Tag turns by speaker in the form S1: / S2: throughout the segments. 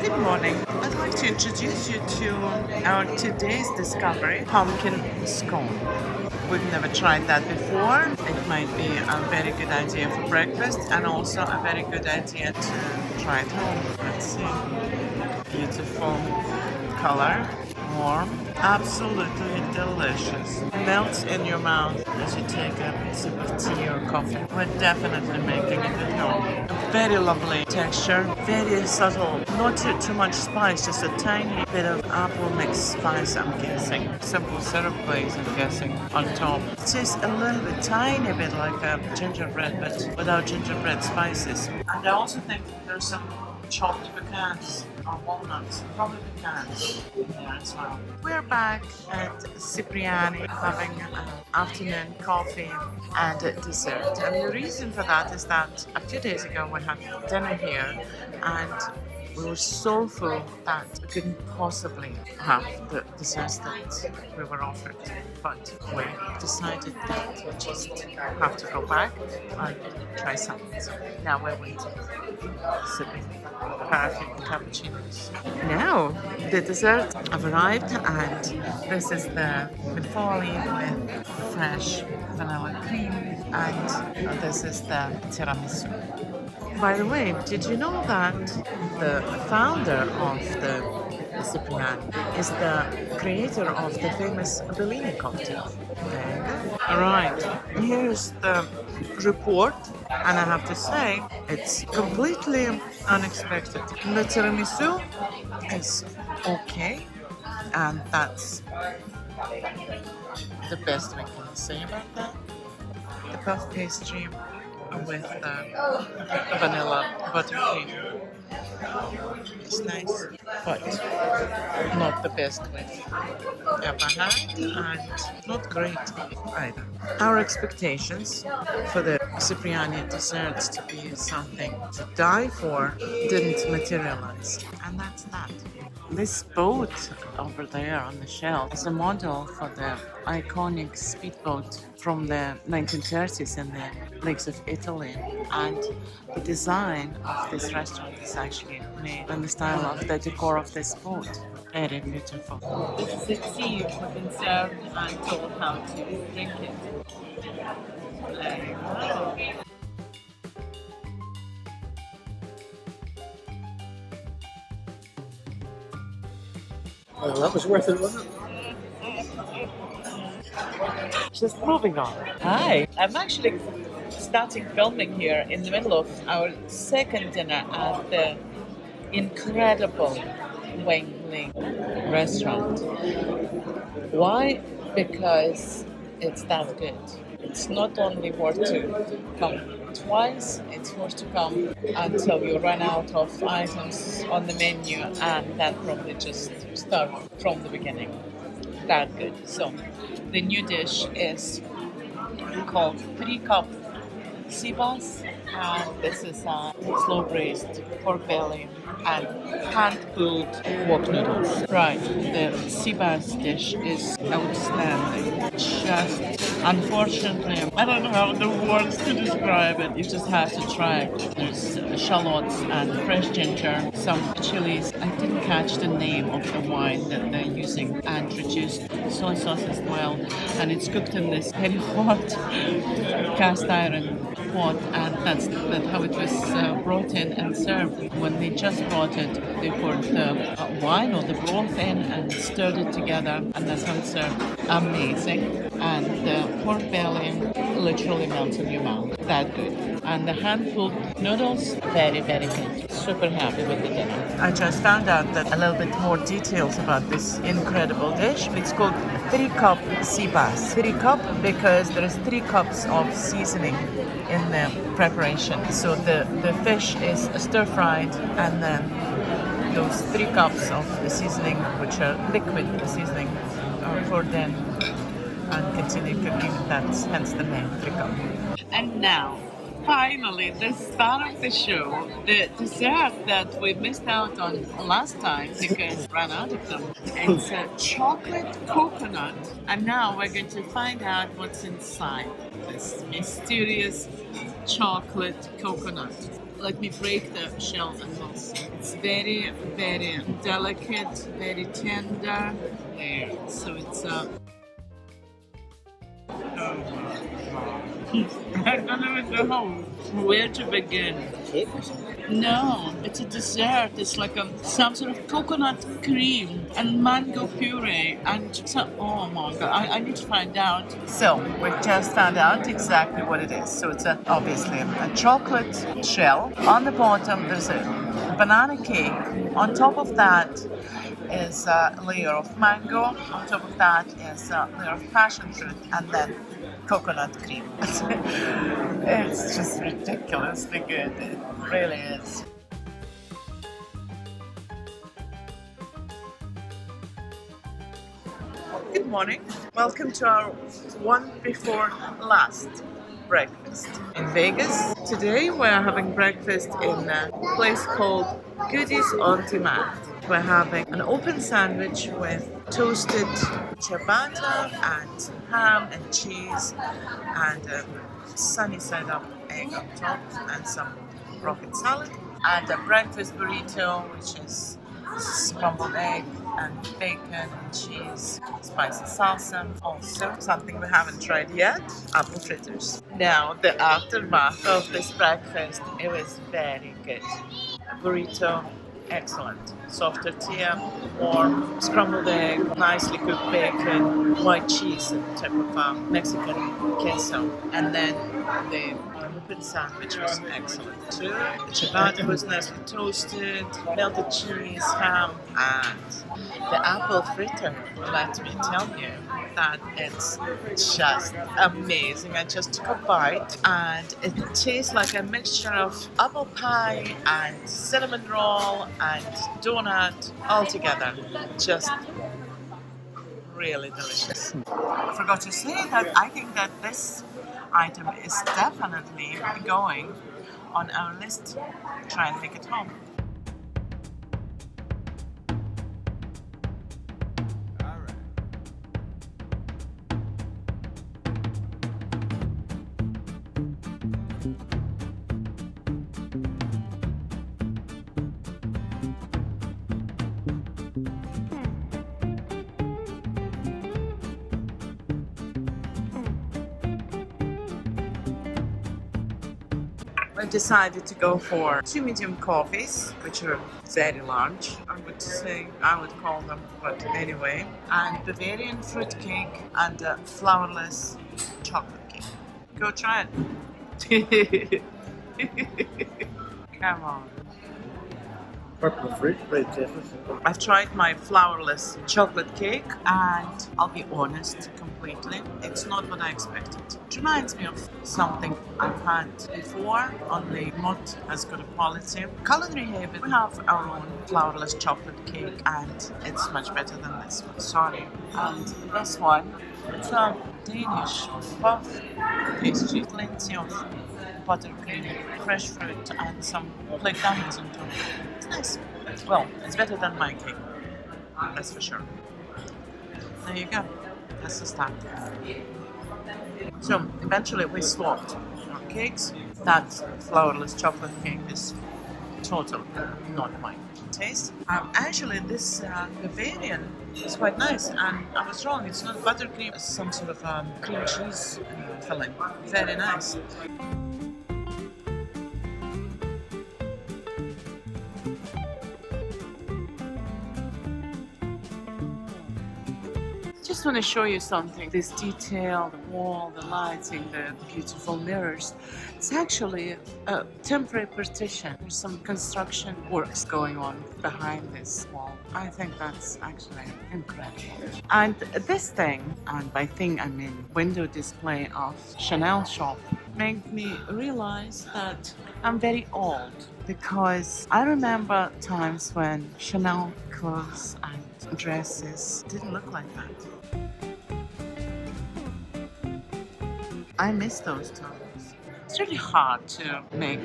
S1: Good morning. I'd like to introduce you to our today's discovery, pumpkin scone. We've never tried that before. It might be a very good idea for breakfast and also a very good idea to try at home. Let's see. Beautiful color, warm, absolutely delicious. Melts in your mouth as you take a sip of tea or coffee. We're definitely making it at home. A very lovely texture, very subtle, not too much spice, just a tiny bit of apple mixed spice, I'm guessing. Simple syrup glaze, I'm guessing, on top. It tastes a little bit, tiny bit like a gingerbread, but without gingerbread spices. And I also think there's some chopped pecans or walnuts, probably pecans in there as well. We're back at Cipriani having afternoon coffee and dessert. And the reason for that is that a few days ago we had dinner here and we were so full that we couldn't possibly have the desserts that we were offered. But we decided that we just have to go back and try something. So now we're waiting, sipping perfect cappuccinos. Now the desserts have arrived, and this is the Foodie with fresh vanilla cream, and this is the tiramisu. By the way, did you know that the founder of the Cipriani is the creator of the famous Bellini cocktail? There you go. All right, here's the report, and I have to say it's completely unexpected. The tiramisu is okay, and that's the best we can say about that. The puff pastry with vanilla buttercream. It's nice, but not the best we've ever had, and not great either. Our expectations for the Cipriani desserts to be something to die for didn't materialize, and that's that. This boat over there on the shelf is a model for the iconic speedboat from the 1930s in the lakes of Italy. And the design of this restaurant is actually made in the style of the decor of this boat. Very beautiful. This is a tea you've been served and told how to drink it. There you go.
S2: Well, that was worth it, wasn't it?
S1: Just moving on. Hi, I'm actually starting filming here in the middle of our second dinner at the incredible Wang Ling restaurant. Why? Because it's that good. It's not only worth to come twice, it's worth to come until you run out of items on the menu and then probably just start from the beginning. That good. So the new dish is called 3-cup sea bass, and this is a slow braised pork belly and hand pulled wok noodles. Right, the sea bass dish is outstanding. Just unfortunately, I don't know the words to describe it. You just have to try it. There's shallots and fresh ginger, some chilies. I didn't catch the name of the wine that they're using, and reduced soy sauce as well. And it's cooked in this very hot cast iron pot, and that's how it was brought in and served. When they just brought it, they poured the wine or the broth in and stirred it together, and that's how it's served. Amazing. And the pork belly literally melts in your mouth. That good. And the hand-pulled noodles, very, very good. Super happy with the dinner. I just found out that a little bit more details about this incredible dish. It's called 3-cup sea bass. 3-cup because there is 3 cups of seasoning in the preparation. So the fish is stir-fried, and then those 3 cups of the seasoning, which are liquid seasoning, are poured in and continue cooking. That's hence the name 3-cup. And now, finally, the star of the show, the dessert that we missed out on last time because we ran out of them. It's a chocolate coconut, and now we're going to find out what's inside this mysterious chocolate coconut. Let me break the shell and we'll see. It's very, very delicate, very tender layer. So it's I don't even know where to begin.
S2: Cake or something?
S1: No, it's a dessert. It's like some sort of coconut cream and mango puree and some. Oh my god! I need to find out. So we just found out exactly what it is. So it's obviously a chocolate shell. On the bottom there's a banana cake. On top of that is a layer of mango. On top of that is a layer of passion fruit, and then coconut cream. It's just ridiculously good. It really is. Good morning. Welcome to our one before last breakfast in Vegas. Today we're having breakfast in a place called Goodies on Demand. We're having an open sandwich with toasted ciabatta and ham and cheese and a sunny side up egg on top and some rocket salad and a breakfast burrito, which is scrambled egg and bacon and cheese, spicy salsa. Also, something we haven't tried yet, apple fritters. Now, the aftermath of this breakfast, it was very good. Burrito, excellent. Soft tortilla, warm, scrambled egg, nicely cooked bacon, white cheese, a type of Mexican queso. And then the open sandwich was excellent too. The ciabatta was nicely toasted, melted cheese, ham, and the apple fritter. Let me tell you that it's just amazing. I just took a bite and it tastes like a mixture of apple pie and cinnamon roll and donut all together. Just really delicious. I forgot to say that I think that this item is definitely going on our list. Try and make it home. I decided to go for 2 medium coffees, which are very large, I would call them, but anyway, and Bavarian fruit cake and a flourless chocolate cake. Go try it. Come on.
S2: Purple fruit, very tasty.
S1: I've tried my flourless chocolate cake and I'll be honest completely, it's not what I expected. It reminds me of something I've had before, only not as good a quality. Culinary Haven, we have our own flourless chocolate cake and it's much better than this one, sorry. And this one, it's a Danish puff pastry, plenty of buttercream, fresh fruit and some flaked onions on top. It's nice. Well, it's better than my cake, that's for sure. There you go. That's the start. So eventually we swapped our cakes. That flourless chocolate cake is totally not my taste. Actually, this Bavarian is quite nice, and I was wrong. It's not buttercream. It's some sort of cream cheese filling. Very nice. Just want to show you something. This detail, the wall, the lighting, the beautiful mirrors. It's actually a temporary partition. There's some construction works going on behind this wall. I think that's actually incredible. And this thing, and by thing I mean window display of Chanel shop, made me realize that I'm very old, because I remember times when Chanel clothes and dresses didn't look like that. I miss those times. It's really hard to make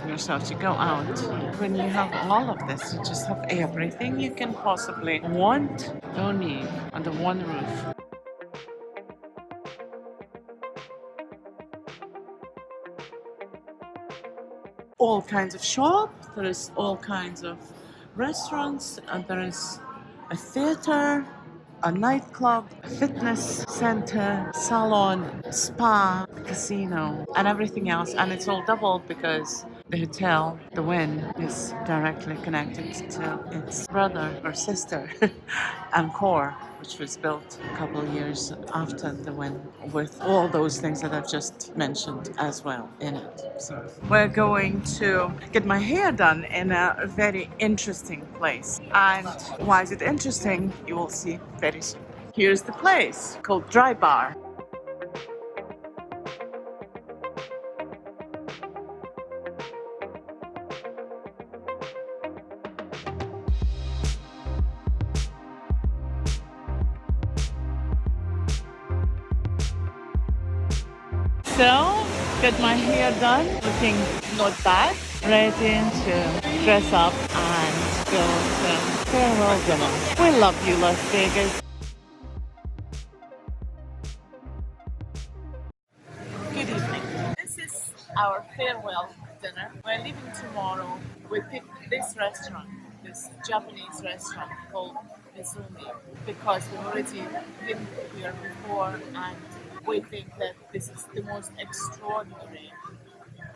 S1: yourself to go out when you have all of this. You just have everything you can possibly want or need under one roof. all kinds of shop, there is all kinds of restaurants, and there is a theater, a nightclub, a fitness center, salon, spa, casino, and everything else. And it's all doubled because the hotel, the Wynn, is directly connected to its brother or sister, Encore, which was built a couple of years after the Wynn, with all those things that I've just mentioned as well in it. So we're going to get my hair done in a very interesting place. And why is it interesting? You will see very soon. Here's the place called Dry Bar. So, got my hair done, looking not bad, ready to dress up and go to farewell dinner. We love you, Las Vegas. Good evening. This is our farewell dinner. We're leaving tomorrow. We picked this restaurant, this Japanese restaurant called Izumi, because we've already been here before and we think that this is the most extraordinary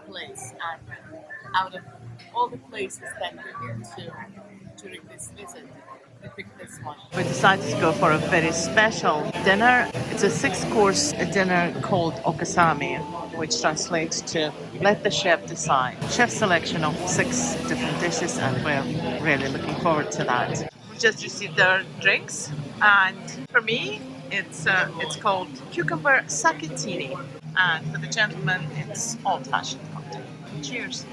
S1: place, and out of all the places that we've been to during this visit, we picked this one. We decided to go for a very special dinner. It's a 6-course dinner called Okasami, which translates to let the chef decide. Chef selection of 6 different dishes, and we're really looking forward to that. We just received our drinks, and for me, it's called cucumber saketini, and for the gentleman, it's old-fashioned cocktail. Cheers.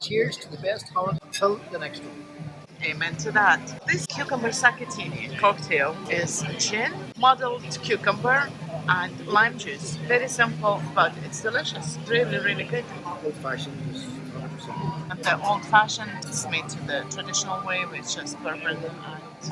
S2: Cheers to the best holiday until the next one.
S1: Amen to that. This cucumber saketini cocktail is gin, muddled cucumber, and lime juice. Very simple, but it's delicious. Really, really good.
S2: Old-fashioned is 100%.
S1: And the old-fashioned is made to the traditional way, with just bourbon and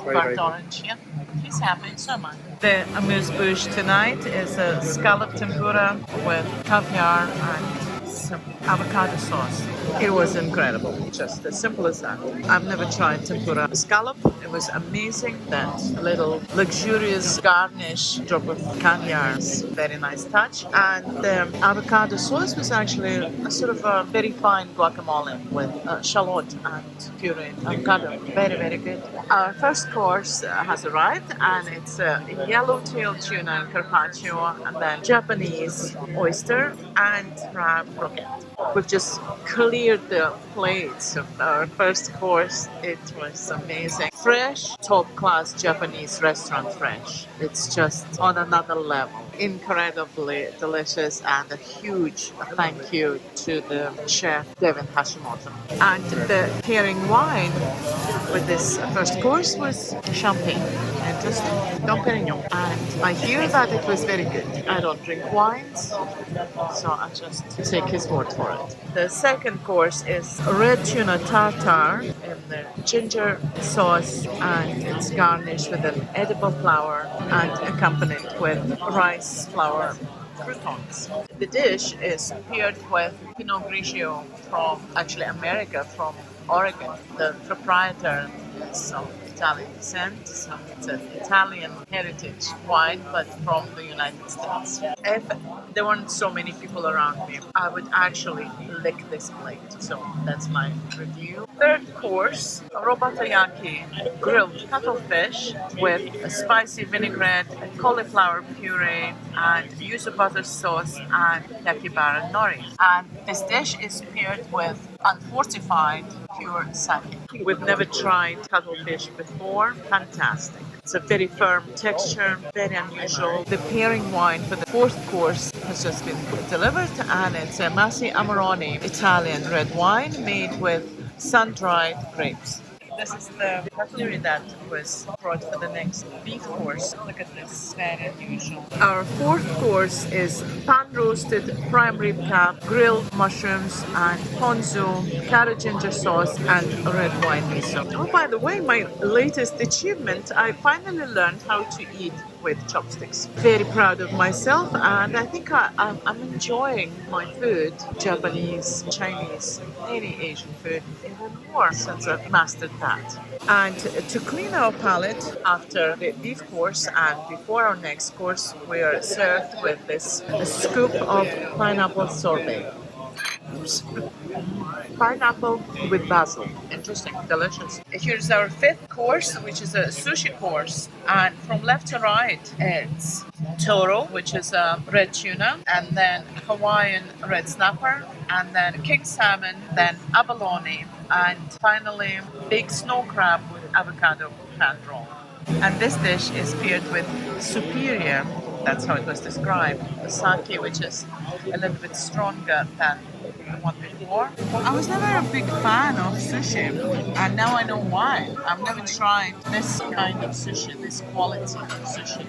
S2: Very,
S1: burnt
S2: very
S1: orange. Yeah, he's happy, so am I. The amuse-bouche tonight is a scallop tempura with caviar and some avocado sauce. It was incredible, just as simple as that. I've never tried tempura scallop. It was amazing. That little luxurious garnish, drop of caviar, very nice touch. And the avocado sauce was actually a sort of a very fine guacamole with shallot and pureed avocado. Very, very good. Our first course has arrived, and it's yellowtail tuna and carpaccio, and then Japanese oyster and crab croquette. We've just cleared the plates of our first course. It was amazing. Fresh, top-class Japanese restaurant fresh. It's just on another level. Incredibly delicious, and a huge thank you to the chef, Devin Hashimoto. And the pairing wine with this first course was champagne. Interesting. Dom Perignon. And I hear that it was very good. I don't drink wines, so I just take his word for it. The second course is red tuna tartare in the ginger sauce, and it's garnished with an edible flour and accompanied with rice flour croutons. The dish is paired with Pinot Grigio from actually America, from Oregon. The proprietor is of Italian descent, so it's an Italian heritage wine, but from the United States. If there weren't so many people around me, I would actually lick this plate. So that's my review. Third course, robatayaki, grilled cuttlefish with a spicy vinaigrette, cauliflower puree, and yuzu butter sauce and yakibara nori. And this dish is paired with unfortified pure sake. We've never tried cuttlefish before. Fantastic. It's a very firm texture, very unusual. The pairing wine for the fourth course has just been delivered, and it's a Massi Amarone Italian red wine made with sun-dried grapes. This is the cutlery that was brought for the next beef course. Look at this, very unusual. Our fourth course is pan-roasted prime rib cap, grilled mushrooms and ponzu, carrot ginger sauce, and red wine miso. Oh, by the way, my latest achievement, I finally learned how to eat with chopsticks. Very proud of myself, and I think I'm enjoying my food, Japanese, Chinese, any Asian food, even more since I've mastered that. And to clean our palate after the beef course and before our next course, we are served with this scoop of pineapple sorbet. Pineapple with basil. Interesting, delicious. Here's our fifth course, which is a sushi course. And from left to right, it's toro, which is a red tuna, and then Hawaiian red snapper, and then king salmon, then abalone, and finally big snow crab with avocado hand roll. And this dish is paired with superior, that's how it was described, sake, which is a little bit stronger than the one before. I was never a big fan of sushi, and now I know why. I've never tried this kind of sushi, this quality of sushi.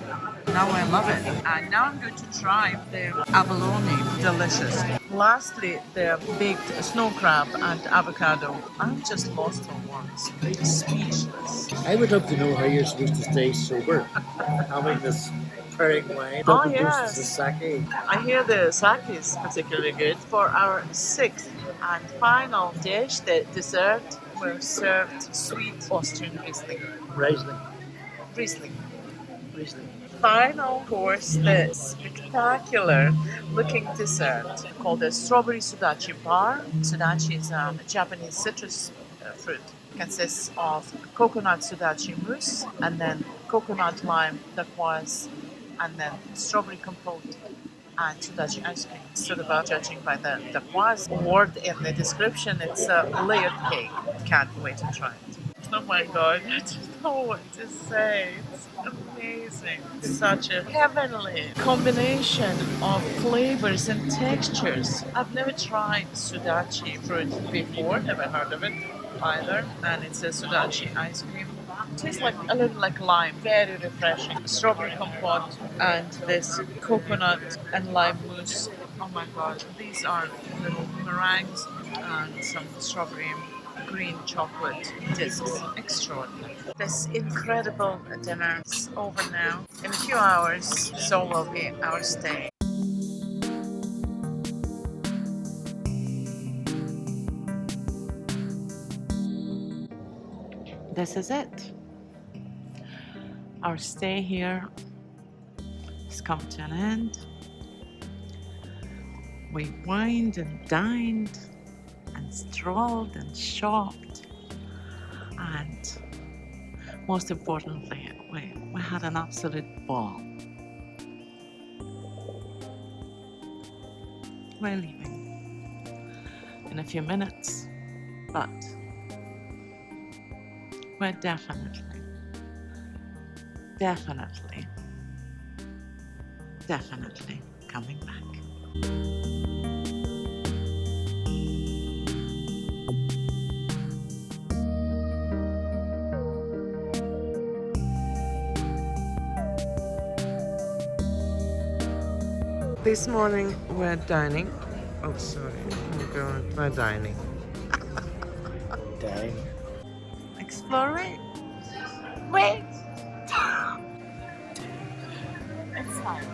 S1: Now I love it. And now I'm going to try the abalone, delicious. Lastly, the baked snow crab and avocado. I'm just lost for words. Speechless.
S2: I would love to know how you're supposed to stay sober, having this pairing wine
S1: Oh,
S2: double doses
S1: yes.
S2: of sake.
S1: I hear the sake is particularly good. For our sixth and final dish, the dessert, we're served sweet Austrian Riesling.
S2: Riesling.
S1: Riesling.
S2: Riesling.
S1: Final course, the spectacular looking dessert called the strawberry sudachi bar. Sudachi is a Japanese citrus fruit. Consists of coconut sudachi mousse and then coconut lime turquoise and then strawberry compote and sudachi ice cream. Sort of judging by the turquoise word in the description, it's a layered cake. Can't wait to try it. Oh my god, I don't know what to say. It's amazing. Such a heavenly combination of flavors and textures. I've never tried sudachi fruit before, never heard of it either. And it's a sudachi ice cream. Tastes like a little like lime, very refreshing. Strawberry compote and this coconut and lime mousse. Oh my god, these are little meringues and some strawberry green chocolate discs. Extraordinary. This incredible dinner is over now. In a few hours, so will be our stay. This is it. Our stay here has come to an end. We wined and dined and strolled and shopped, and most importantly, we had an absolute ball. We're leaving in a few minutes, but we're definitely coming back. This morning we're dining. Oh, sorry. Oh god, we're dining.
S2: Dang.
S1: Exploring? Wait! It's time.